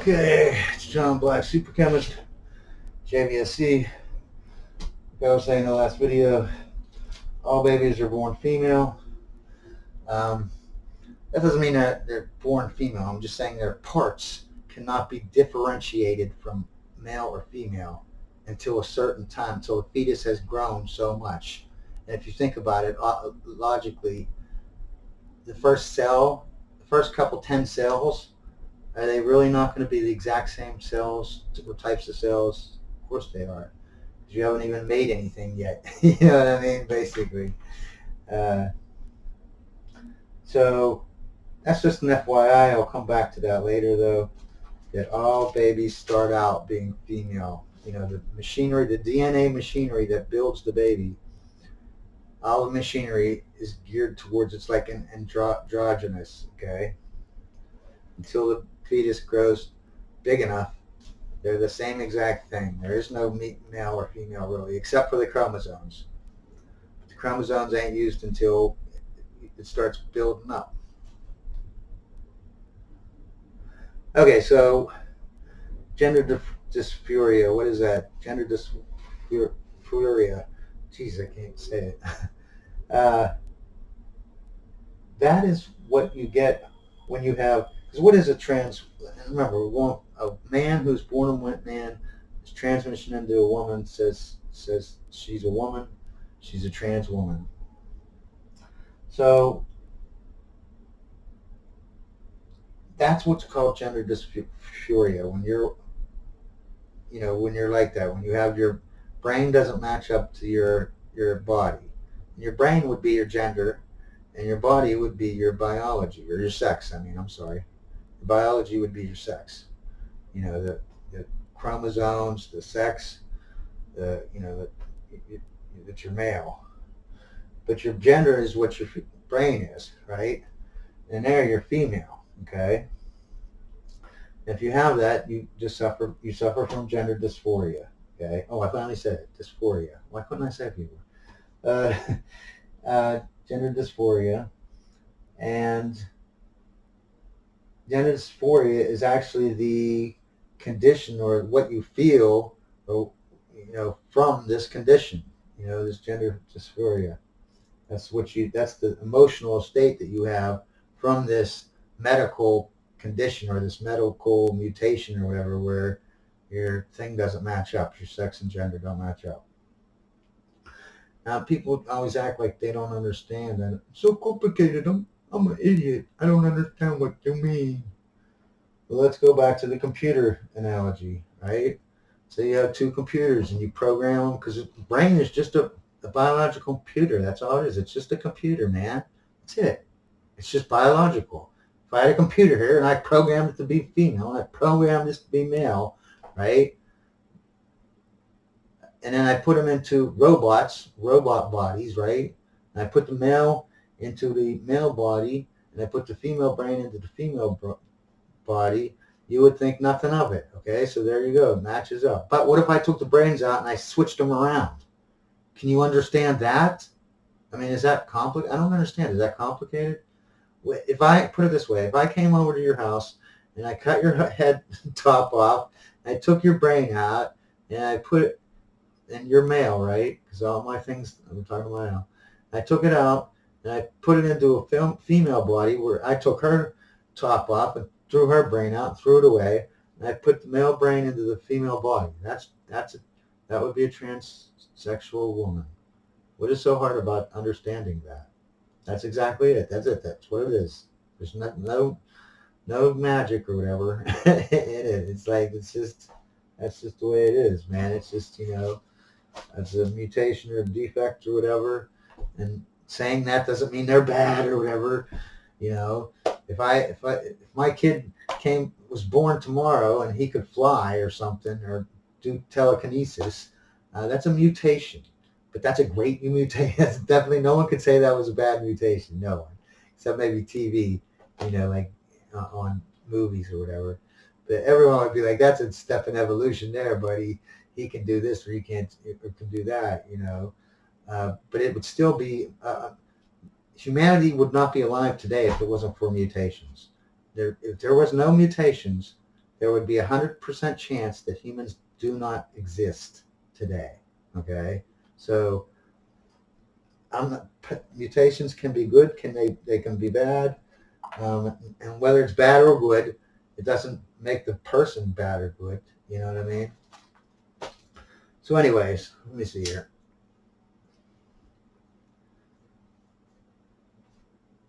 Okay, it's John Black, Super Chemist, JVSC. Like I was saying in the last video, all babies are born female. That doesn't mean that they're born female. I'm just saying their parts cannot be differentiated from male or female until a certain time, until the fetus has grown so much. And if you think about it logically, the first couple 10 cells, are they really not going to be the exact same cells or types of cells? Of course they are. You haven't even made anything yet. You know what I mean? Basically. So that's just an FYI. I'll come back to that later, though, that all babies start out being female. You know, the machinery, the DNA machinery that builds the baby, all the machinery is geared towards, it's like an androgynous, okay? Until the fetus grows big enough, they're the same exact thing. There is no male or female really, except for the chromosomes. But the chromosomes ain't used until it starts building up. Okay, so gender dysphoria. What is that? Gender dysphoria. Jeez, I can't say it. That is what you get when you have. Because what is a trans? Remember, a man who's born a man is transition into a woman. Says she's a woman. She's a trans woman. So that's what's called gender dysphoria. When you're like that, when you have your brain doesn't match up to your body. And your brain would be your gender, and your body would be your biology or your sex. I'm sorry. The biology would be your sex. You know, the chromosomes, the sex, that you're male. But your gender is what your brain is, right? And there you're female, okay? If you have that, you suffer from gender dysphoria, okay? Oh, I finally said it, dysphoria. Why couldn't I say it before? Gender dysphoria. And gender dysphoria is actually the condition or what you feel, from this condition, this gender dysphoria. That's the emotional state that you have from this medical condition or this medical mutation or whatever, where your thing doesn't match up, your sex and gender don't match up. Now, people always act like they don't understand, and it's so complicated. I'm an idiot. I don't understand what you mean. Well, let's go back to the computer analogy, right? So you have two computers and you program them, because the brain is just a biological computer. That's all it is. It's just a computer, man. That's it. It's just biological. If I had a computer here and I programmed it to be female, and I programmed this to be male, right? And then I put them into robot bodies, right? And I put the male into the male body, and I put the female brain into the female body, you would think nothing of it, okay? So there you go. It matches up. But what if I took the brains out and I switched them around? Can you understand that? Is that complicated? I don't understand. Is that complicated? If I put it this way, if I came over to your house and I cut your head top off, I took your brain out and I put it, and you're male, right? Because all my things, I'm talking about now. I took it out and I put it into a female body where I took her top off and threw her brain out, threw it away, and I put the male brain into the female body. That would be a transsexual woman. What is so hard about understanding that? That's exactly it. That's it. That's what it is. There's no magic or whatever. It is. That's just the way it is, man. It's just, it's a mutation or a defect or whatever. And saying that doesn't mean they're bad or whatever. If my kid was born tomorrow and he could fly or something or do telekinesis, that's a mutation. But that's a great mutation. That's definitely, no one could say that was a bad mutation. No one, except maybe TV, like on movies or whatever. But everyone would be like, that's a step in evolution there, buddy. He can do this or he can do that, But it would still be, humanity would not be alive today if it wasn't for mutations. If there was no mutations, there would be 100% chance that humans do not exist today. Okay, so mutations can be good, they can be bad, and whether it's bad or good, it doesn't make the person bad or good. You know what I mean? So, anyways, let me see here.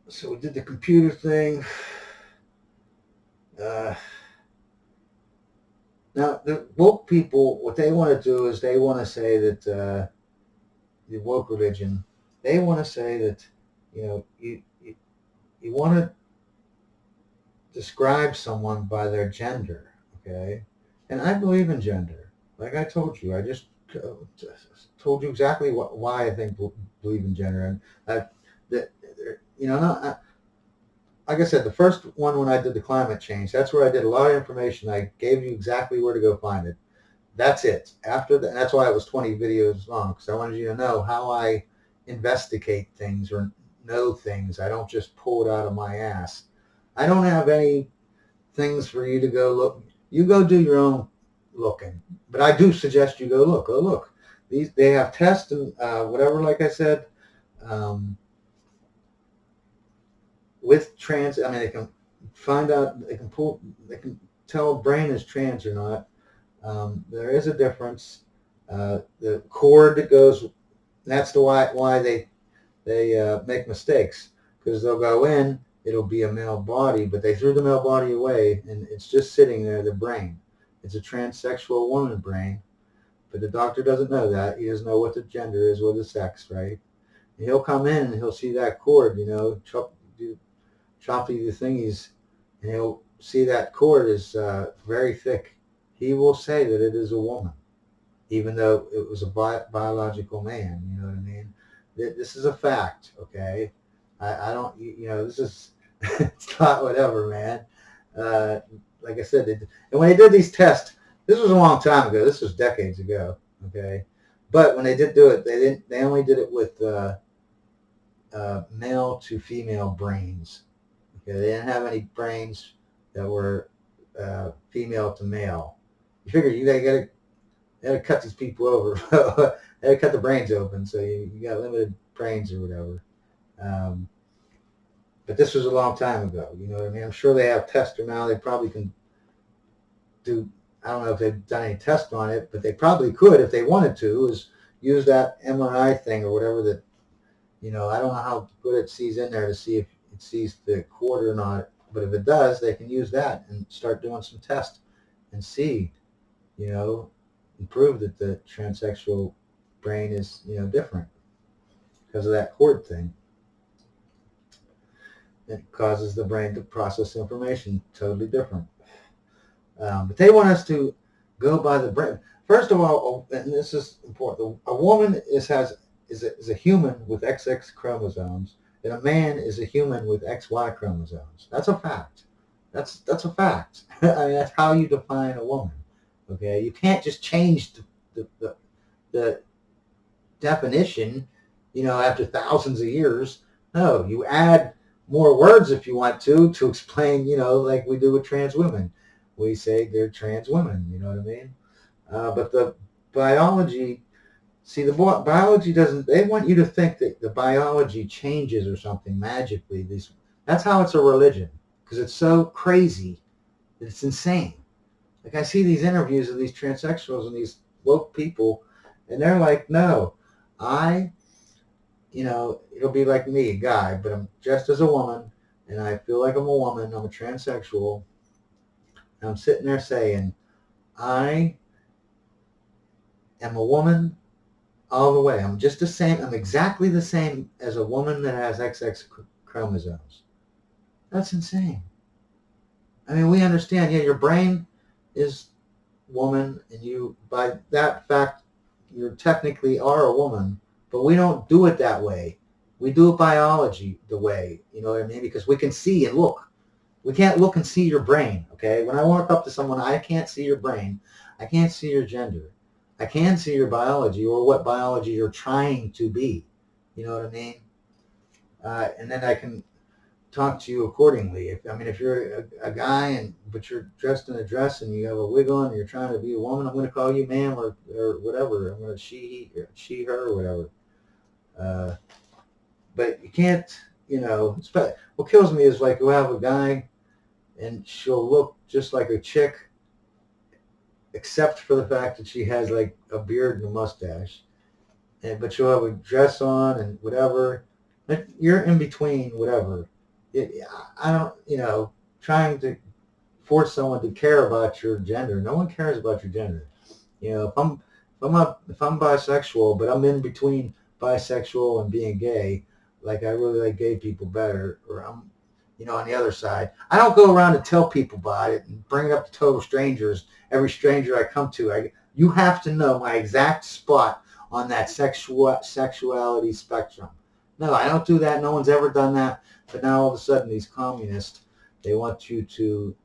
So we did the computer thing. Now, the woke people, what they want to do is they want to say that the woke religion, they want to say that, you want to describe someone by their gender, okay? And I believe in gender. Like I told you, I just told you exactly why I think believe in gender, and that not, like I said, the first one when I did the climate change, that's where I did a lot of information. I gave you exactly where to go find it. That's it. After that, that's why it was 20 videos long, because I wanted you to know how I investigate things or know things. I don't just pull it out of my ass. I don't have any things for you to go look. You go do your own looking, but I do suggest you go look. Go look. They have tests and whatever. Like I said, with trans, I mean, they can find out. They can tell a brain is trans or not. There is a difference. The cord that goes. That's why they make mistakes, because they'll go in. It'll be a male body, but they threw the male body away, and it's just sitting there, the brain. It's a transsexual woman brain, but the doctor doesn't know that. He doesn't know what the gender is or the sex, right? And he'll come in and he'll see that cord, choppy the thingies, and he'll see that cord is very thick. He will say that it is a woman, even though it was a biological man. You know what I mean? This is a fact, okay? I don't, this is, it's not whatever, man. Like I said, and when they did these tests, this was a long time ago. This was decades ago, okay? But when they did do it, they only did it with male to female brains. Okay, they didn't have any brains that were female to male. You figure you gotta cut these people over. They gotta cut the brains open, so you got limited brains or whatever. But this was a long time ago. You know what I mean? I'm sure they have tester now. They probably can do. I don't know if they've done any tests on it, but they probably could if they wanted to. Is use that MRI thing or whatever that. I don't know how good it sees in there to see if it sees the cord or not. But if it does, they can use that and start doing some tests and see, and prove that the transsexual brain is, different because of that cord thing. It causes the brain to process information totally different. But they want us to go by the brain. First of all, and this is important, a woman is a human with XX chromosomes, and a man is a human with XY chromosomes. That's a fact. That's a fact. I mean, that's how you define a woman. Okay, you can't just change the definition, after thousands of years. No, you add more words if you want to explain, like we do with trans women. We say they're trans women, you know what I mean? But the biology, the biology doesn't, they want you to think that the biology changes or something magically. That's how it's a religion, because it's so crazy that it's insane. Like I see these interviews of these transsexuals and these woke people, and they're like, no, it'll be like me, a guy, but I'm dressed as a woman, and I feel like I'm a woman, I'm a transsexual, and I'm sitting there saying, I am a woman all the way. I'm just the same, I'm exactly the same as a woman that has XX chromosomes. That's insane. I mean, we understand, your brain is woman, and you, by that fact, you technically are a woman, but we don't do it that way. We do biology the way, you know what I mean? Because we can see and look. We can't look and see your brain, okay? When I walk up to someone, I can't see your brain. I can't see your gender. I can see your biology or what biology you're trying to be. You know what I mean? And then I can talk to you accordingly. If you're a guy but you're dressed in a dress and you have a wig on and you're trying to be a woman, I'm going to call you ma'am or whatever. I'm going to she her or whatever. But you can't, what kills me is like you'll have a guy and she'll look just like a chick, except for the fact that she has like a beard and a mustache. But she'll have a dress on and whatever. You're in between, whatever. I don't, trying to force someone to care about your gender. No one cares about your gender. If I'm bisexual, but I'm in between bisexual and being gay, like I really like gay people better, or I'm, on the other side. I don't go around and tell people about it and bring it up to total strangers. Every stranger I come to, you have to know my exact spot on that sexuality spectrum. No, I don't do that. No one's ever done that. But now all of a sudden these communists, they want you to,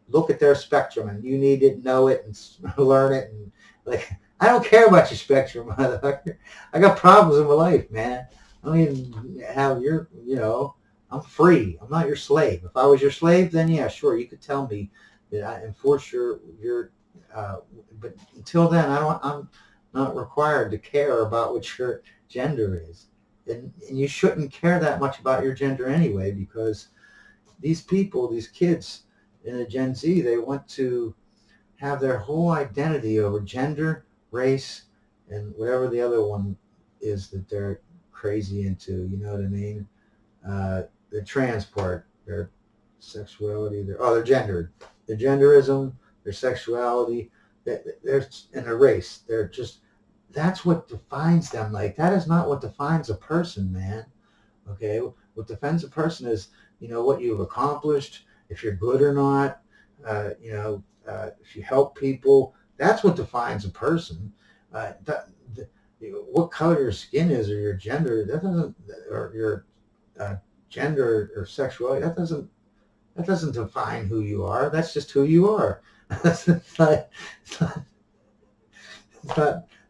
look at their spectrum and you need to know it and learn it. And like, I don't care about your spectrum, motherfucker. I got problems in my life, man. I don't even have your, I'm free. I'm not your slave. If I was your slave, then yeah, sure, you could tell me that I enforce your but until then, I'm not required to care about what your gender is. And you shouldn't care that much about your gender anyway, because these people, these kids in the Gen Z, they want to have their whole identity over gender, race, and whatever the other one is that they're crazy into, you know what I mean? The trans part, their sexuality, they're gendered. Their genderism, their sexuality, and their race. They're just, that's what defines them. Like, that is not what defines a person, man. Okay? What defines a person is, what you've accomplished, if you're good or not, if you help people. That's what defines a person. What color your skin is or your gender, that doesn't, or your gender or sexuality, that doesn't define who you are. That's just who you are. it's not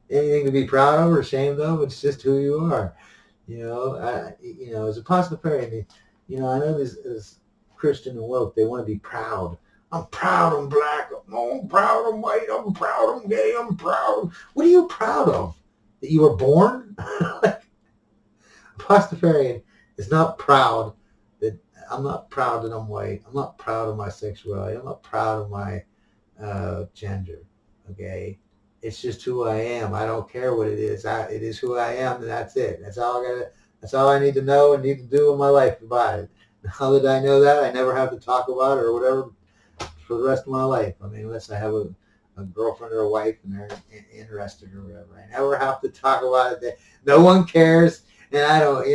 anything to be proud of or ashamed of. It's just who you are. As a pastafarian, I know this Christian and woke, they want to be proud. I'm proud I'm black. I'm proud I'm white. I'm proud I'm gay. I'm proud. What are you proud of? That you were born? Pastafarian is not proud that I'm not proud that I'm white. I'm not proud of my sexuality. I'm not proud of my gender. Okay, it's just who I am. I don't care what it is. It is who I am, and that's it. That's all I need to know and need to do in my life about it. Now that I know that, I never have to talk about it or whatever for the rest of my life. Unless I have a girlfriend or a wife and they're interested or whatever. I never have to talk about it. No one cares, and I don't,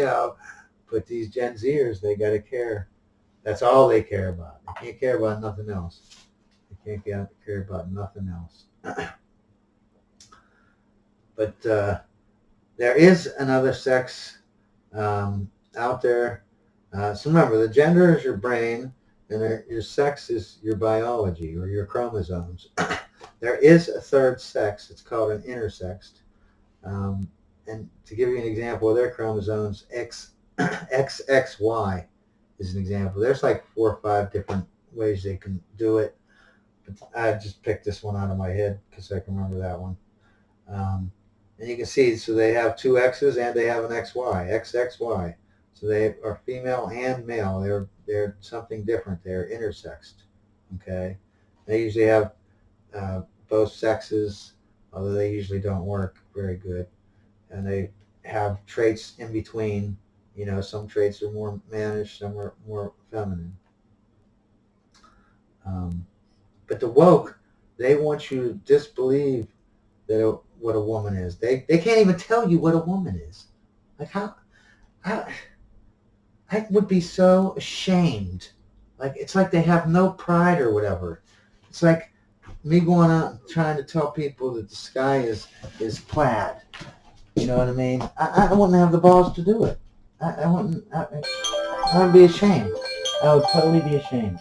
But these Gen Zers, they got to care. That's all they care about. They can't care about nothing else. They can't care about nothing else. But there is another sex out there. So remember, the gender is your brain, and your sex is your biology or your chromosomes. There is a third sex. It's called an intersexed. And to give you an example of their chromosomes, XXY is an example. There's like 4 or 5 different ways they can do it. But I just picked this one out of my head because I can remember that one. And you can see, so they have 2 X's and they have an XY, XXY. So they are female and male. They're something different. They're intersexed. Okay. They usually have both sexes, although they usually don't work very good. And they have traits in between. Some traits are more mannish, some are more feminine. But the woke, they want you to disbelieve what a woman is. They can't even tell you what a woman is. Like how I would be so ashamed. Like, it's like they have no pride or whatever. It's like me going out and trying to tell people that the sky is plaid. You know what I mean? I wouldn't have the balls to do it. I wouldn't be ashamed. I would totally be ashamed.